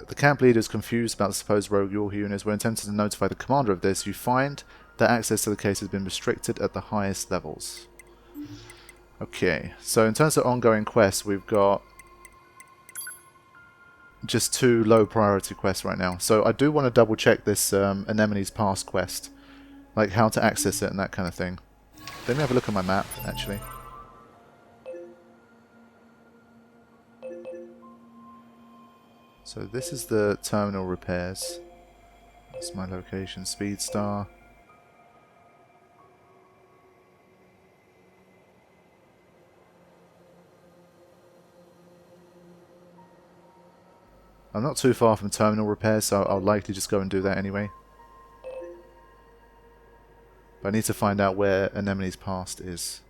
The camp leader is confused about the supposed rogue York units. When attempting to notify the commander of this, you find that access to the case has been restricted at the highest levels. Okay, so in terms of ongoing quests, we've got just 2 low priority quests right now. So I do want to double check this Anemone's Pass quest, like how to access it and that kind of thing. Let me have a look at my map, actually. So this is the terminal repairs. That's my location, Speed Star. I'm not too far from terminal repairs, so I'll likely just go and do that anyway. But I need to find out where Anemone's Past is.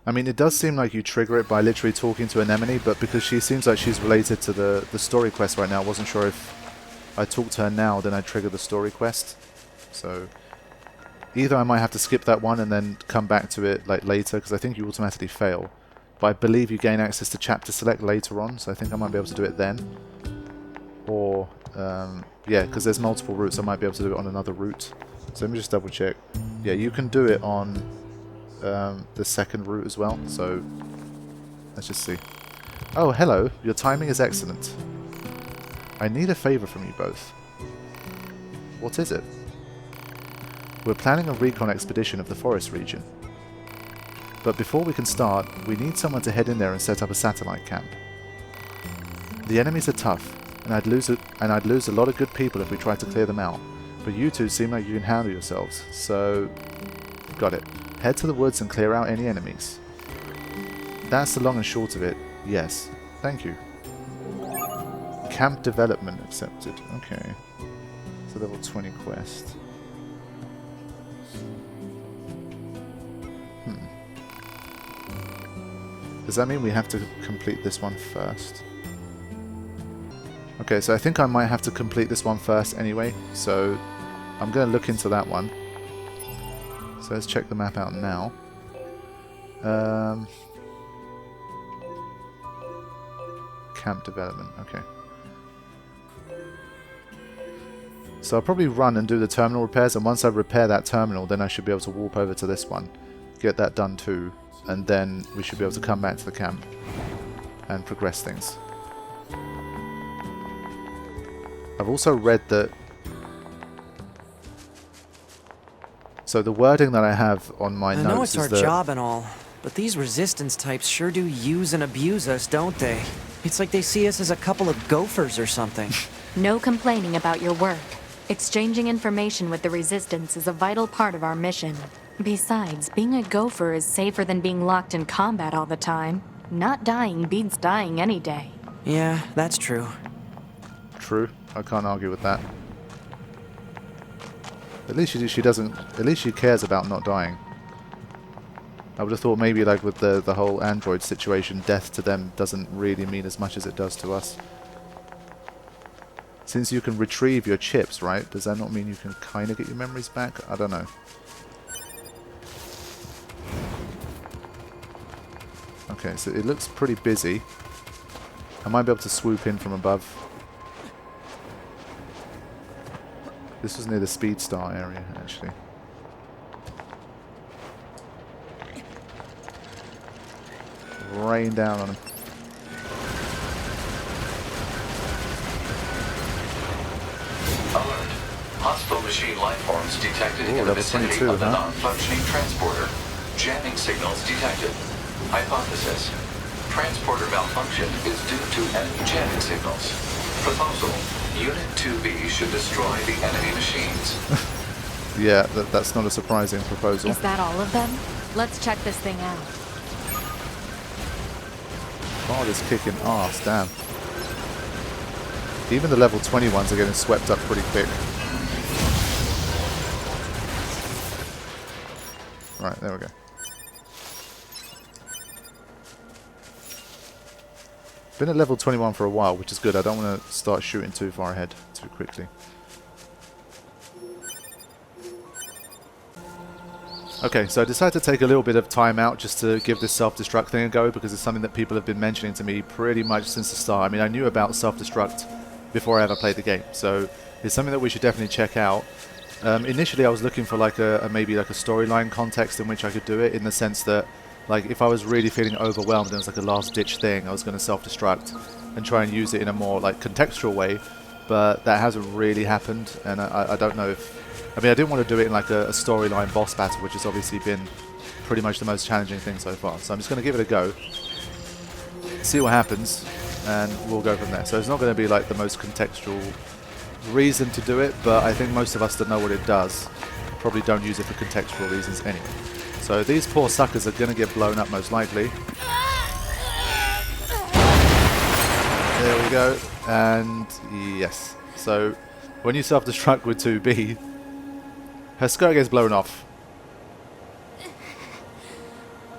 I mean, it does seem like you trigger it by literally talking to Anemone, but because she seems like she's related to the story quest right now, I wasn't sure if I talk to her now, then I trigger the story quest. So either I might have to skip that one and then come back to it like later, because I think you automatically fail. But I believe you gain access to chapter select later on, so I think I might be able to do it then. Or, yeah, because there's multiple routes, I might be able to do it on another route. So let me just double check. Yeah, you can do it on the second route as well, so let's just see. Oh, hello. Your timing is excellent. I need a favor from you both. What is it? We're planning a recon expedition of the forest region. But before we can start, we need someone to head in there and set up a satellite camp. The enemies are tough, and I'd lose a lot of good people if we tried to clear them out. But you two seem like you can handle yourselves, so got it. Head to the woods and clear out any enemies. That's the long and short of it. Yes. Thank you. Camp development accepted. Okay. So level 20 quest. Does that mean we have to complete this one first? Okay, so I think I might have to complete this one first anyway, so I'm going to look into that one. So let's check the map out now. Camp development, okay. So I'll probably run and do the terminal repairs, and once I repair that terminal, then I should be able to warp over to this one, get that done too, and then we should be able to come back to the camp and progress things. I've also read that... So the wording that I have on my notes is that... I know it's our job and all, but these resistance types sure do use and abuse us, don't they? It's like they see us as a couple of gophers or something. No complaining about your work. Exchanging information with the Resistance is a vital part of our mission. Besides, being a gopher is safer than being locked in combat all the time. Not dying beats dying any day. Yeah, that's true. True. I can't argue with that. At least she doesn't... At least she cares about not dying. I would have thought maybe like with the whole android situation, death to them doesn't really mean as much as it does to us. Since you can retrieve your chips, right? Does that not mean you can kind of get your memories back? I don't know. Okay, so it looks pretty busy. I might be able to swoop in from above. This was near the Speed Star area, actually. Rain down on him. Alert. Hostile machine life forms detected in the level vicinity 22, of the huh? non-functioning transporter. Jamming signals detected. Hypothesis. Transporter malfunction is due to enemy jamming signals. Proposal. Unit 2B should destroy the enemy machines. Yeah, that's not a surprising proposal. Is that all of them? Let's check this thing out. God is kicking ass, damn. Even the level 20 ones are getting swept up pretty quick. Right, there we go. Been at level 21 for a while, which is good. I don't want to start shooting too far ahead too quickly. Okay, so I decided to take a little bit of time out just to give this self-destruct thing a go because it's something that people have been mentioning to me pretty much since the start. I mean, I knew about self-destruct before I ever played the game, so it's something that we should definitely check out. Initially, I was looking for like maybe like a storyline context in which I could do it, in the sense that like if I was really feeling overwhelmed and it was like a last-ditch thing, I was going to self-destruct and try and use it in a more like contextual way, but that hasn't really happened, and I don't know if... I mean, I didn't want to do it in like a storyline boss battle, which has obviously been pretty much the most challenging thing so far. So I'm just going to give it a go, see what happens, and we'll go from there. So it's not going to be like the most contextual reason to do it, but I think most of us that know what it does probably don't use it for contextual reasons anyway. So these poor suckers are going to get blown up most likely. There we go. And yes. So when you self-destruct with 2B, her skirt gets blown off.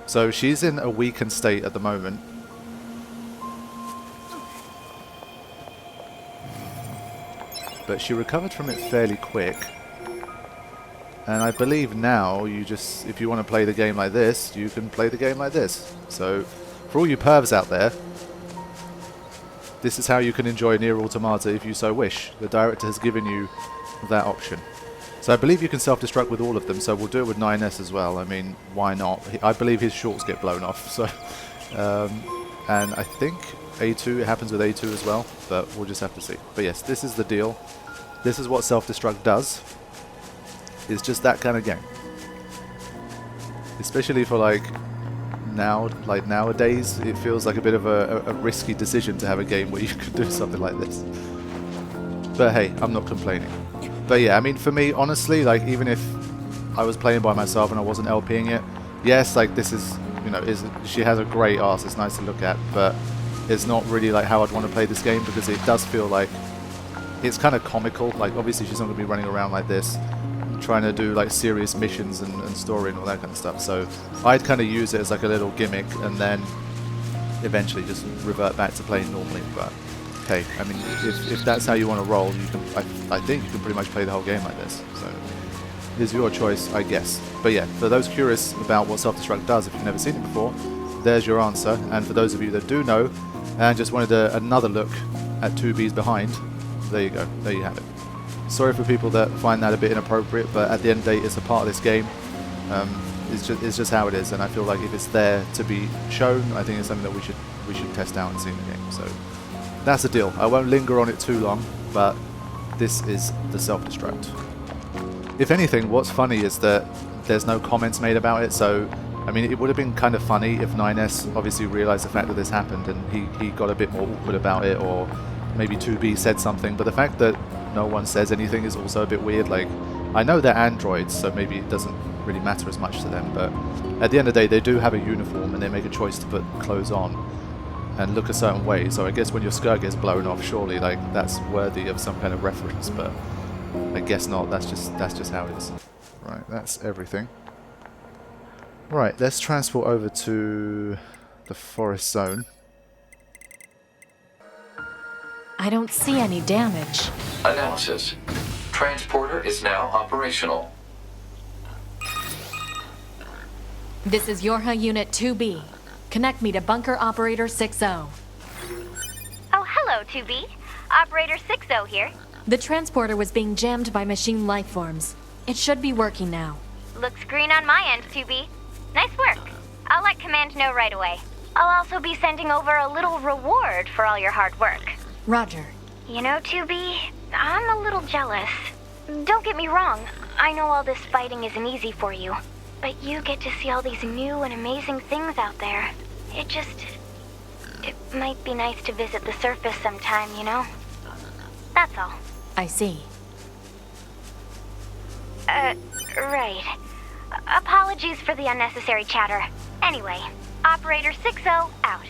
So she's in a weakened state at the moment. But she recovered from it fairly quick. And I believe now you just, if you want to play the game like this, you can play the game like this. So for all you pervs out there, this is how you can enjoy Nier Automata if you so wish. The director has given you that option. So I believe you can self-destruct with all of them, so we'll do it with 9S as well. I mean, why not? I believe his shorts get blown off, so... and I think A2, it happens with A2 as well, but we'll just have to see. But yes, this is the deal. This is what self-destruct does. It's just that kind of game. Especially for like nowadays, it feels like a bit of a risky decision to have a game where you could do something like this. But hey, I'm not complaining. But yeah, I mean, for me, honestly, like, even if I was playing by myself and I wasn't LPing it, yes, like, this is, you know, she has a great arse, it's nice to look at, but it's not really, like, how I'd want to play this game, because it does feel like it's kind of comical. Like, obviously, she's not going to be running around like this, trying to do, like, serious missions and story and all that kind of stuff, so I'd kind of use it as, like, a little gimmick, and then eventually just revert back to playing normally, but... hey, I mean, if that's how you want to roll, you can. I think you can pretty much play the whole game like this. So, it's your choice, I guess. But yeah, for those curious about what Self-Destruct does, if you've never seen it before, there's your answer. And for those of you that do know, and just wanted another look at 2B's behind, there you go. There you have it. Sorry for people that find that a bit inappropriate, but at the end of the day, it's a part of this game. It's just how it is, and I feel like if it's there to be shown, I think it's something that we should test out and see in the game. So. That's the deal. I won't linger on it too long, but this is the self-destruct. If anything, what's funny is that there's no comments made about it, so, I mean, it would have been kind of funny if 9S obviously realised the fact that this happened and he got a bit more awkward about it, or maybe 2B said something, but the fact that no one says anything is also a bit weird. Like, I know they're androids, so maybe it doesn't really matter as much to them, but at the end of the day, they do have a uniform and they make a choice to put clothes on and look a certain way, so I guess when your skirt gets blown off, surely like that's worthy of some kind of reference, but I guess not. That's just how it is. Right, that's everything. Right, let's transport over to the forest zone. I don't see any damage. Analysis. Transporter is now operational. This is Yorha Unit 2B. Connect me to Bunker Operator 60. Oh, hello, 2B. Operator 60 here. The transporter was being jammed by machine life forms. It should be working now. Looks green on my end, 2B. Nice work. I'll let Command know right away. I'll also be sending over a little reward for all your hard work. Roger. You know, 2B, I'm a little jealous. Don't get me wrong, I know all this fighting isn't easy for you, but you get to see all these new and amazing things out there. It might be nice to visit the surface sometime, you know? That's all. I see. Right. Apologies for the unnecessary chatter. Anyway, Operator 60 out.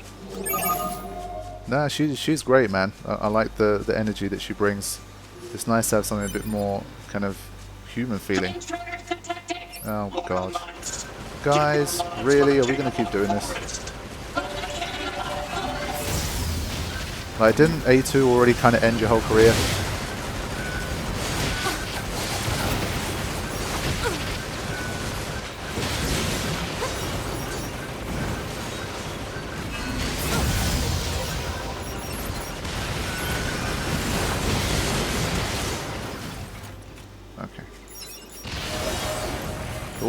Nah, she's great, man. I like the energy that she brings. It's nice to have something a bit more kind of human feeling. Oh god. Guys, really? Are we going to keep doing this? Like, didn't A2 already kind of end your whole career?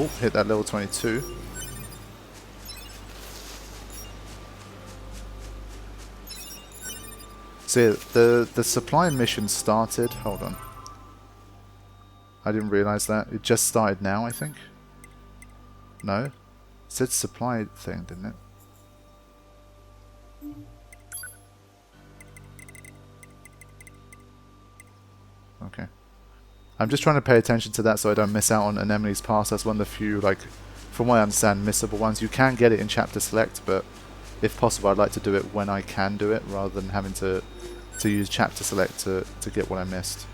Oh, hit that level 22. So the supply mission started. Hold on. I didn't realize that. It just started now, I think. No? It said supply thing, didn't it? Okay. I'm just trying to pay attention to that so I don't miss out on Anemone's Pass. That's one of the few, like, from what I understand, missable ones. You can get it in chapter select, but if possible I'd like to do it when I can do it, rather than having to use chapter select to get what I missed.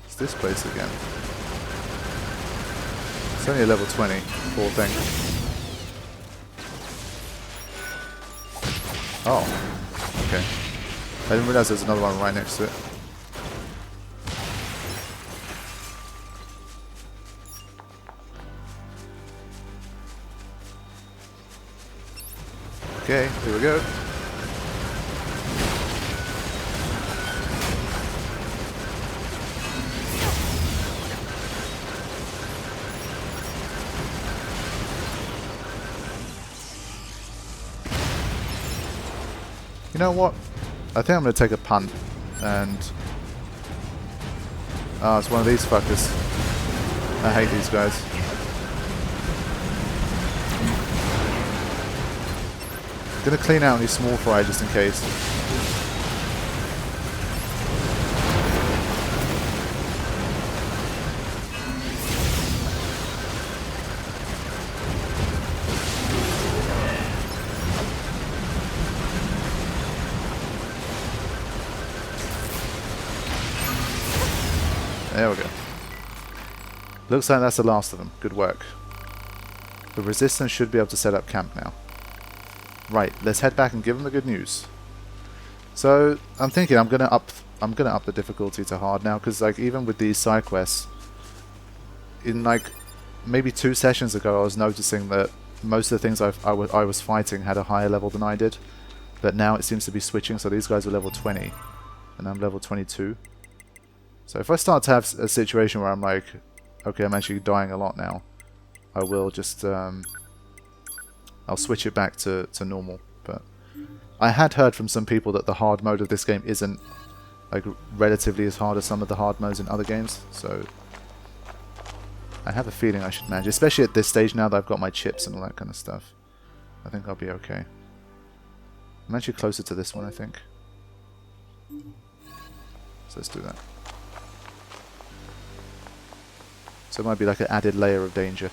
It's this place again. It's only a level 20, poor thing. Oh, okay. I didn't realize there's another one right next to it. Okay, here we go. You know what? I think I'm going to take a punt and... Oh, it's one of these fuckers. I hate these guys. Gonna clean out any small fry just in case. There we go. Looks like that's the last of them. Good work. The Resistance should be able to set up camp now. Right, let's head back and give them the good news. So I'm thinking I'm gonna up the difficulty to hard now, because like even with these side quests, in like maybe 2 sessions ago I was noticing that most of the things I was fighting had a higher level than I did, but now it seems to be switching. So these guys are level 20 and I'm level 22. So if I start to have a situation where I'm like, okay, I'm actually dying a lot now, I will just I'll switch it back to normal. But I had heard from some people that the hard mode of this game isn't like relatively as hard as some of the hard modes in other games, so I have a feeling I should manage, especially at this stage now that I've got my chips and all that kind of stuff. I think I'll be okay. I'm actually closer to this one, I think. So let's do that. So it might be like an added layer of danger.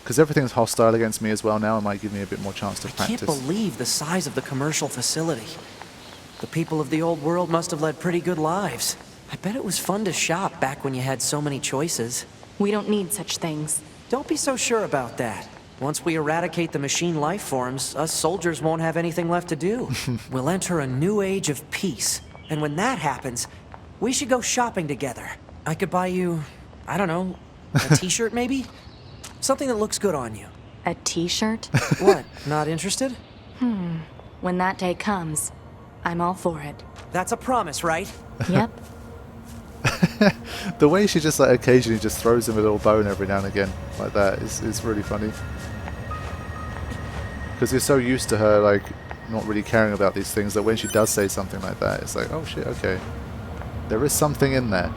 Because everything's hostile against me as well now, it might give me a bit more chance to practice. I can't believe the size of the commercial facility. The people of the old world must have led pretty good lives. I bet it was fun to shop back when you had so many choices. We don't need such things. Don't be so sure about that. Once we eradicate the machine life forms, us soldiers won't have anything left to do. We'll enter a new age of peace. And when that happens, we should go shopping together. I could buy you, I don't know, a t-shirt maybe? Something that looks good on you. A t-shirt? What, not interested? When that day comes, I'm all for it. That's a promise, right? Yep. The way she just like occasionally just throws him a little bone every now and again like that is really funny. Because you're so used to her like not really caring about these things that when she does say something like that, it's like, oh shit, okay. There is something in there.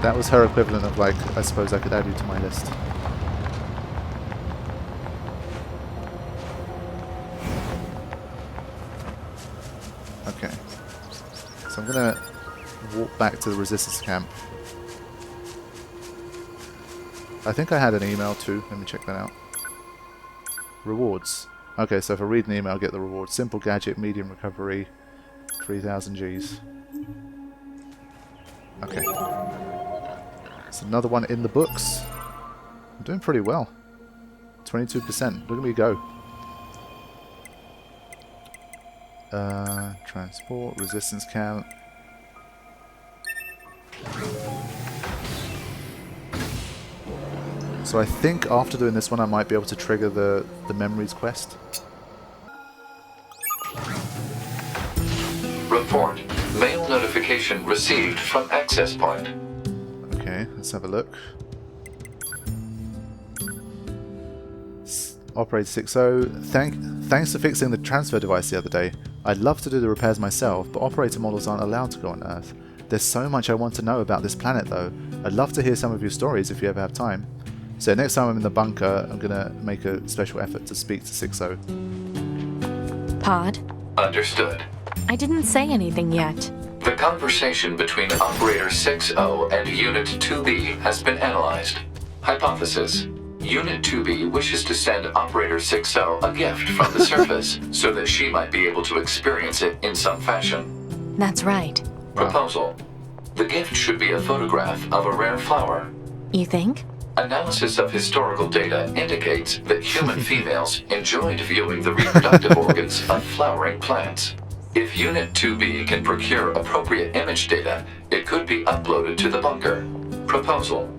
That was her equivalent of like, I suppose I could add you to my list. Okay. So I'm gonna walk back to the resistance camp. I think I had an email too. Let me check that out. Rewards. Okay, so if I read an email, I'll get the reward. Simple gadget, medium recovery, 3,000 Gs. Okay. It's another one in the books. I'm doing pretty well. 22%. Look at me go. Transport, resistance count. So I think after doing this one I might be able to trigger the memories quest. Report. Mail notification received from access point. Okay, let's have a look. Operator 60, thanks for fixing the transfer device the other day. I'd love to do the repairs myself, but operator models aren't allowed to go on Earth. There's so much I want to know about this planet though. I'd love to hear some of your stories if you ever have time. So next time I'm in the bunker, I'm gonna make a special effort to speak to 60. Pod? Understood. I didn't say anything yet. The conversation between Operator 60 and Unit 2B has been analyzed. Hypothesis. Unit 2B wishes to send Operator 60 a gift from the surface so that she might be able to experience it in some fashion. That's right. Proposal. The gift should be a photograph of a rare flower. You think? Analysis of historical data indicates that human females enjoyed viewing the reproductive organs of flowering plants. If Unit 2B can procure appropriate image data, it could be uploaded to the bunker. Proposal.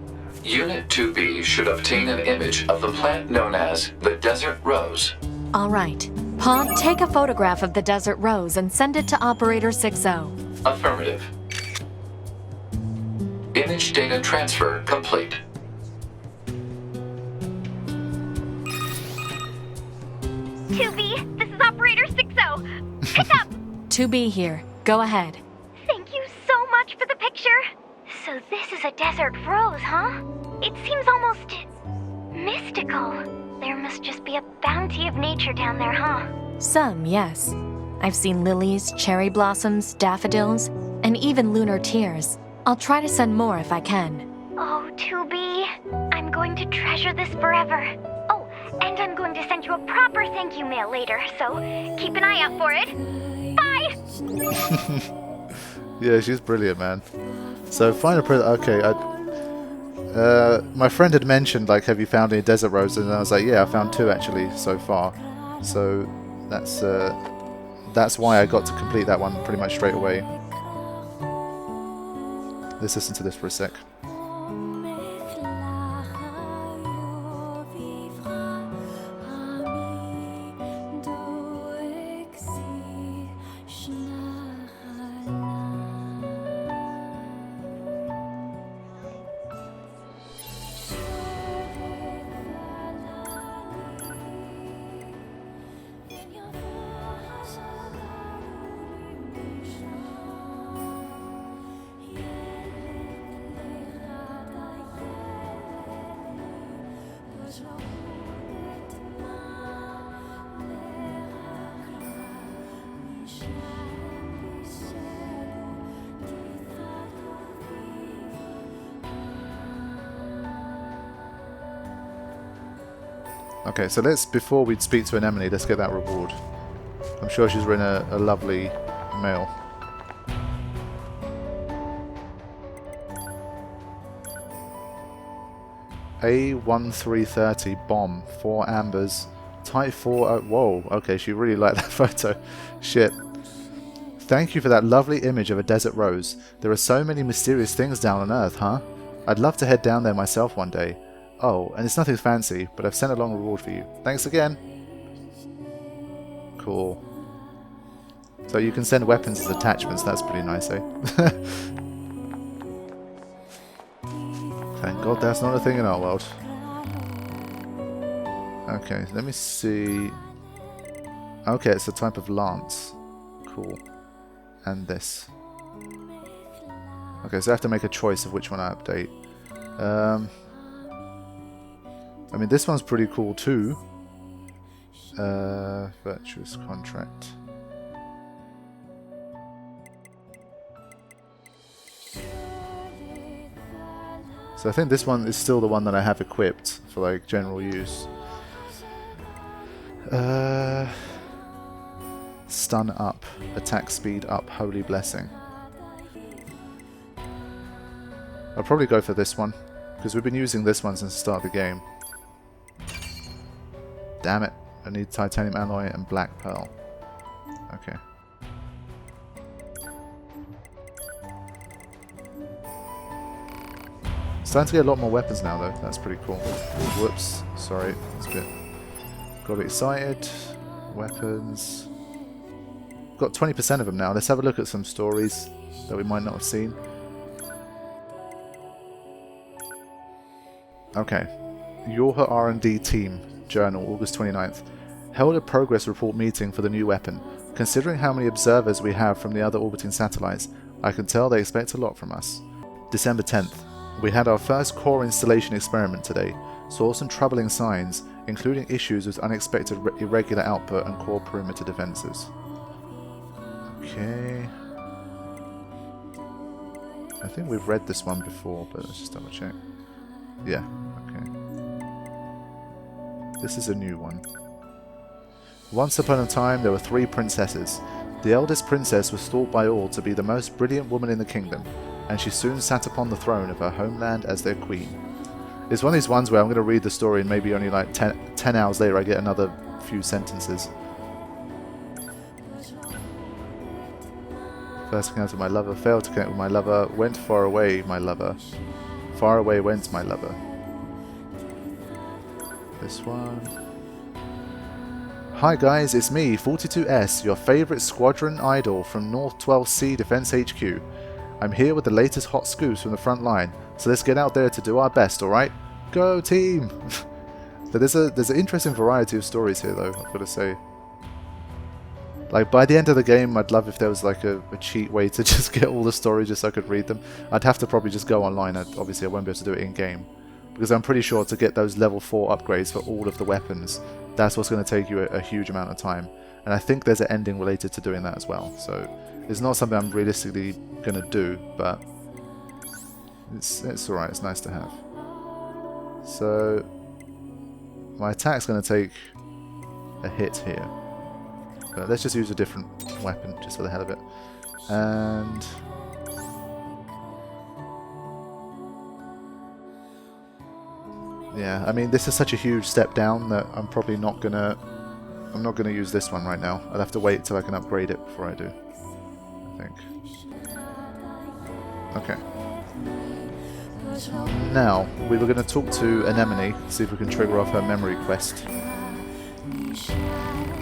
Unit 2B should obtain an image of the plant known as the desert rose. All right. Pod, take a photograph of the desert rose and send it to Operator 60. Affirmative. Image data transfer complete. This is Operator 60. Pick up! 2B here. Go ahead. Thank you so much for the picture. So this is a desert rose, huh? It seems almost mystical. There must just be a bounty of nature down there, huh? Some, yes. I've seen lilies, cherry blossoms, daffodils, and even lunar tears. I'll try to send more if I can. Oh, 2B, I'm going to treasure this forever. Oh, and I'm going to send you a proper thank you mail later, so keep an eye out for it. Bye! Yeah, she's brilliant, man. So find a okay, my friend had mentioned, like, have you found any desert roses? And I was like, yeah, I found 2 actually so far. So that's why I got to complete that one pretty much straight away. Let's listen to this for a sec. Okay, so before we speak to Anemone, let's get that reward. I'm sure she's written a lovely mail. A1330 bomb, 4 ambers, type 4. Whoa, okay, she really liked that photo. Shit. Thank you for that lovely image of a desert rose. There are so many mysterious things down on Earth, huh? I'd love to head down there myself one day. Oh, and it's nothing fancy, but I've sent along a reward for you. Thanks again. Cool. So you can send weapons as attachments, that's pretty nice, eh? Thank God that's not a thing in our world. Okay, let me see. Okay, it's a type of lance. Cool. And this. Okay, so I have to make a choice of which one I update. I mean, this one's pretty cool too. Virtuous contract. So I think this one is still the one that I have equipped for like general use. Stun up, attack speed up, holy blessing. I'll probably go for this one because we've been using this one since the start of the game. Damn it, I need titanium alloy and black pearl. Okay. Starting to get a lot more weapons now, though. That's pretty cool. Whoops. Sorry. That's a bit... Got a bit excited. Weapons. Got 20% of them now. Let's have a look at some stories that we might not have seen. Okay. Lauro R&D Team. Journal, August 29th. Held a progress report meeting for the new weapon. Considering how many observers we have from the other orbiting satellites, I can tell they expect a lot from us. December 10th. We had our first core installation experiment today. Saw some troubling signs, including issues with unexpected irregular output and core perimeter defenses. Okay. I think we've read this one before, but let's just double check. Yeah, okay. This is a new one. Once upon a time, there were 3 princesses. The eldest princess was thought by all to be the most brilliant woman in the kingdom, and she soon sat upon the throne of her homeland as their queen. It's one of these ones where I'm going to read the story and maybe only like 10 hours later I get another few sentences. First encounter with my lover, failed to connect with my lover, went far away, my lover. Far away went my lover. This one. Hi guys, it's me, 42S, your favourite squadron idol from North 12C Defence HQ. I'm here with the latest hot scoops from the front line, so let's get out there to do our best, alright? Go team! But there's an interesting variety of stories here though, I've got to say. Like, by the end of the game, I'd love if there was like a cheat way to just get all the stories just so I could read them. I'd have to probably just go online, obviously I won't be able to do it in-game. Because I'm pretty sure to get those level 4 upgrades for all of the weapons, that's what's going to take you a huge amount of time. And I think there's an ending related to doing that as well. So it's not something I'm realistically going to do, but it's alright, it's nice to have. So my attack's going to take a hit here. But let's just use a different weapon, just for the hell of it. And yeah, I mean, this is such a huge step down that I'm probably not gonna use this one right now. I'll have to wait till I can upgrade it before I do, I think. Okay. Now, we were going to talk to Anemone, see if we can trigger off her memory quest.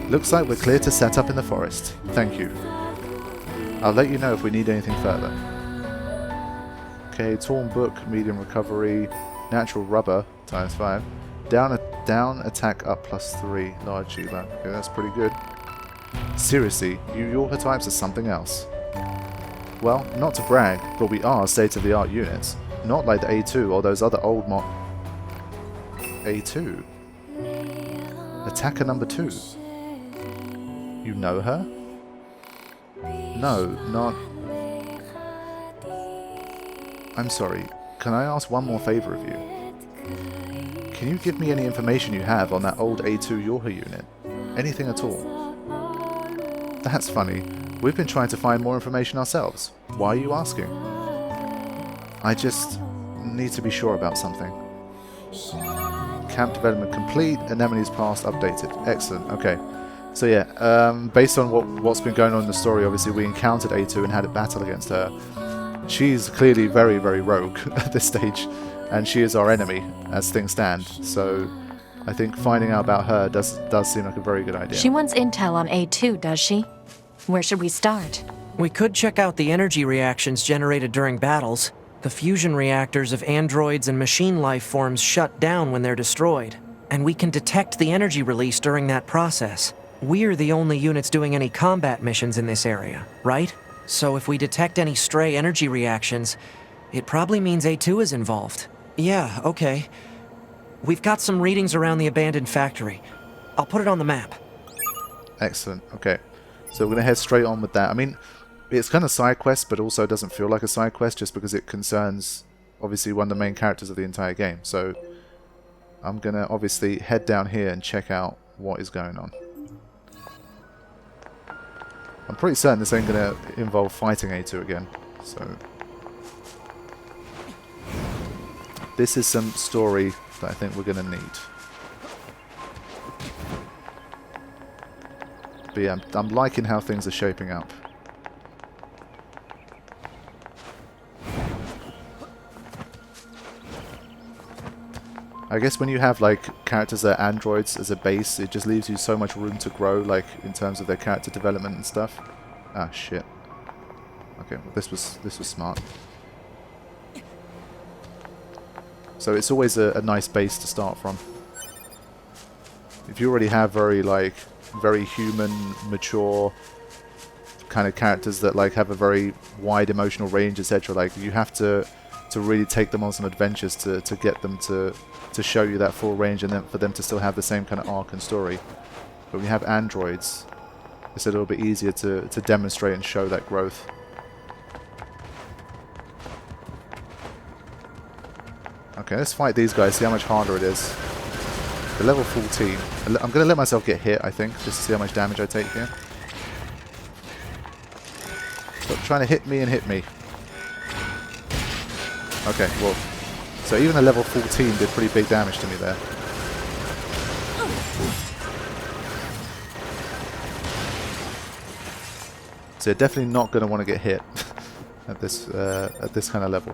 Looks like we're clear to set up in the forest. Thank you. I'll let you know if we need anything further. Okay, torn book, medium recovery, natural rubber, ×5. Down attack up +3, large G-Lab. Okay, that's pretty good. Seriously, you Yorker types are something else. Well, not to brag, but we are state-of-the-art units. Not like the A2 or those other old Mott. A2? Attacker number 2. You know her? No, not... I'm sorry, can I ask one more favour of you? Can you give me any information you have on that old A2 Yorker unit? Anything at all? That's funny. We've been trying to find more information ourselves. Why are you asking? I just need to be sure about something. Camp development complete. Anemone's past updated. Excellent. Okay. So yeah, based on what's been going on in the story, obviously we encountered A2 and had a battle against her. She's clearly very, very rogue at this stage, and she is our enemy as things stand. So I think finding out about her does seem like a very good idea. She wants intel on A2, does she? Where should we start? We could check out the energy reactions generated during battles. The fusion reactors of androids and machine life forms shut down when they're destroyed, and we can detect the energy release during that process. We're the only units doing any combat missions in this area, right? So if we detect any stray energy reactions, it probably means A2 is involved. Yeah, okay. We've got some readings around the abandoned factory. I'll put it on the map. Excellent. Okay. So we're going to head straight on with that. I mean, it's kind of side quest, but also doesn't feel like a side quest just because it concerns, obviously, one of the main characters of the entire game. So I'm going to obviously head down here and check out what is going on. I'm pretty certain this ain't going to involve fighting A2 again. So this is some story that I think we're going to need. But yeah, I'm liking how things are shaping up. I guess when you have like characters that are androids as a base, it just leaves you so much room to grow, like in terms of their character development and stuff. Ah, shit. Okay, well, this was smart. So it's always a nice base to start from. If you already have very human, mature kind of characters that like have a very wide emotional range, etc., like you have to really take them on some adventures to get them to show you that full range, and then for them to still have the same kind of arc and story. But when you have androids, it's a little bit easier to demonstrate and show that growth. Okay, let's fight these guys, see how much harder it is. The level 14. I'm going to let myself get hit, I think, just to see how much damage I take here. Stop trying to hit me and hit me. Okay, well, so even a level 14 did pretty big damage to me there. So you're definitely not going to want to get hit at this kind of level.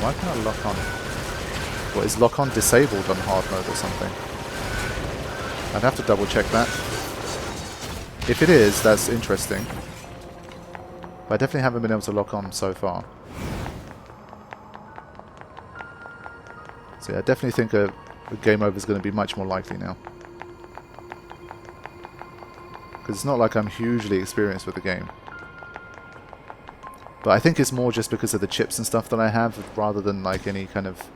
Why can't I lock on? What, is lock on disabled on hard mode or something? I'd have to double check that. If it is, that's interesting. But I definitely haven't been able to lock on so far. So yeah, I definitely think a game over is going to be much more likely now. Because it's not like I'm hugely experienced with the game. But I think it's more just because of the chips and stuff that I have, rather than like any kind of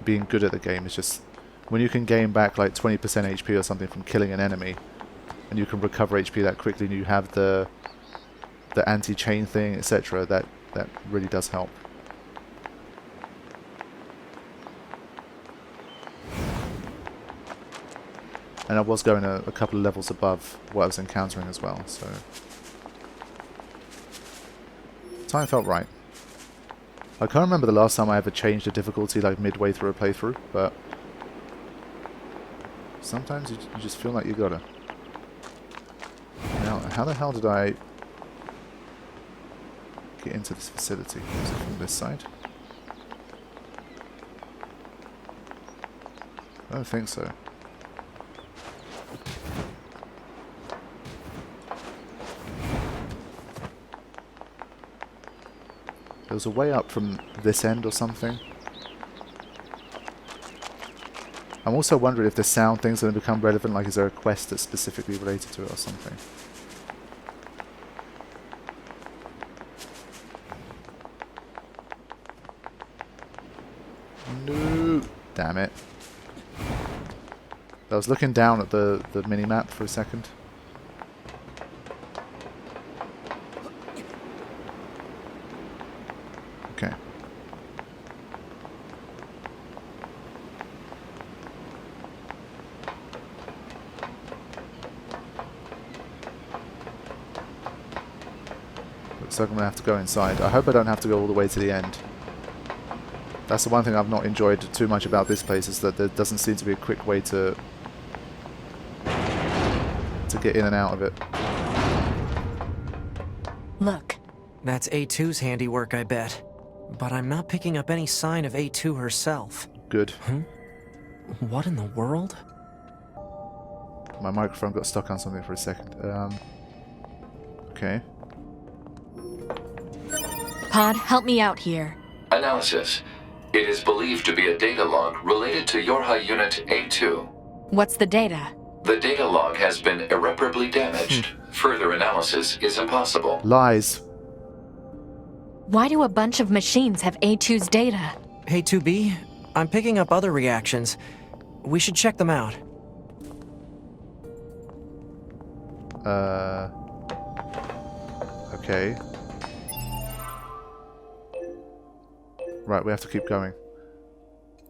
being good at the game. It's just when you can gain back like 20% HP or something from killing an enemy, and you can recover HP that quickly, and you have the anti-chain thing, etc., that really does help. And I was going a couple of levels above what I was encountering as well, so time felt right. I can't remember the last time I ever changed the difficulty like midway through a playthrough, but sometimes you just feel like you gotta. Now, how the hell did I get into this facility? Is it from this side? I don't think so. There was a way up from this end or something. I'm also wondering if the sound thing's going to become relevant, like is there a quest that's specifically related to it or something. No! Damn it. I was looking down at the mini-map for a second. Okay. Looks like I'm going to have to go inside. I hope I don't have to go all the way to the end. That's the one thing I've not enjoyed too much about this place, is that there doesn't seem to be a quick way to get in and out of it. Look. That's A2's handiwork, I bet. But I'm not picking up any sign of A2 herself. Good. What in the world? My microphone got stuck on something for a second. Okay. Pod, help me out here. Analysis. It is believed to be a data log related to Yorha Unit A2. What's the data? The data log has been irreparably damaged. Further analysis is impossible. Lies. Why do a bunch of machines have A2's data? Hey, 2B, I'm picking up other reactions. We should check them out. Okay. Right, we have to keep going.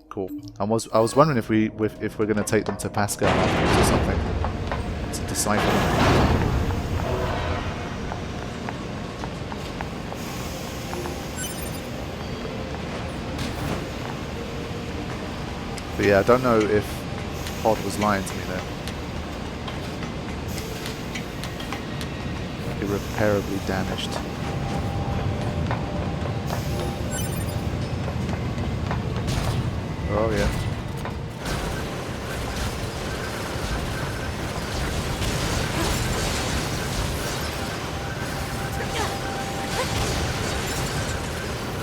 Cool. I was wondering if we're going to take them to Pascal afterwards or something to decipher them. But yeah, I don't know if Pod was lying to me there. Irreparably damaged. Oh yeah.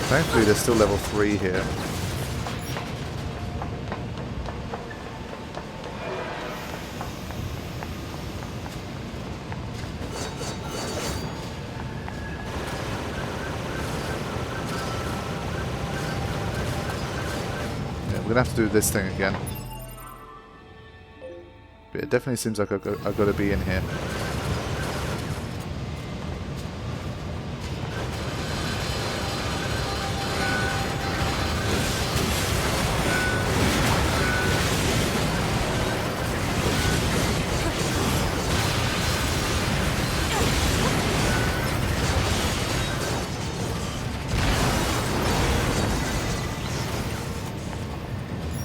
Thankfully there's still level 3 here. Yeah, we're gonna have to do this thing again. But it definitely seems like I've got to be in here.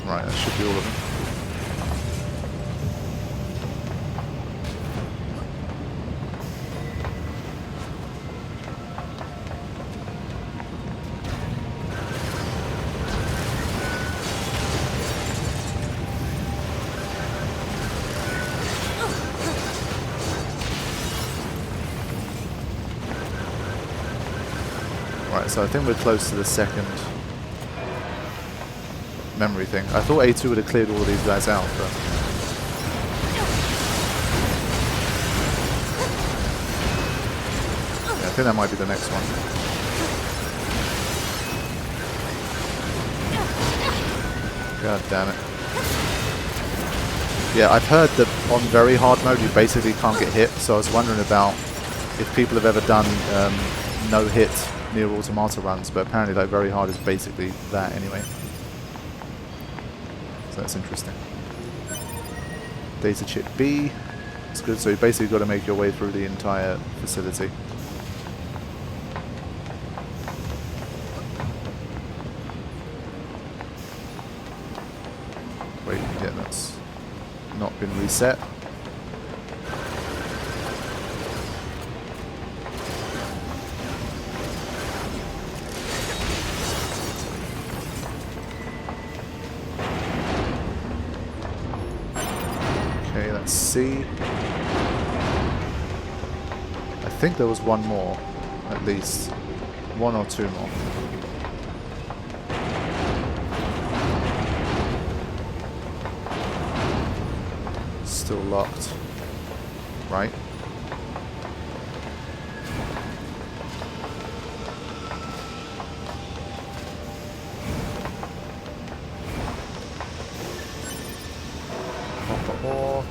Right, that should be all of them. Right, so I think we're close to the second memory thing. I thought A2 would have cleared all of these guys out, but... yeah, I think that might be the next one. God damn it. Yeah, I've heard that on very hard mode you basically can't get hit, so I was wondering about if people have ever done no-hit Nier Automata runs, but apparently like very hard is basically that anyway. So that's interesting. Data chip B. It's good, so you basically got to make your way through the entire facility. Wait, yeah, that's not been reset. C. I think there was one more, at least. One or two more. Still locked. Right. Copper ore.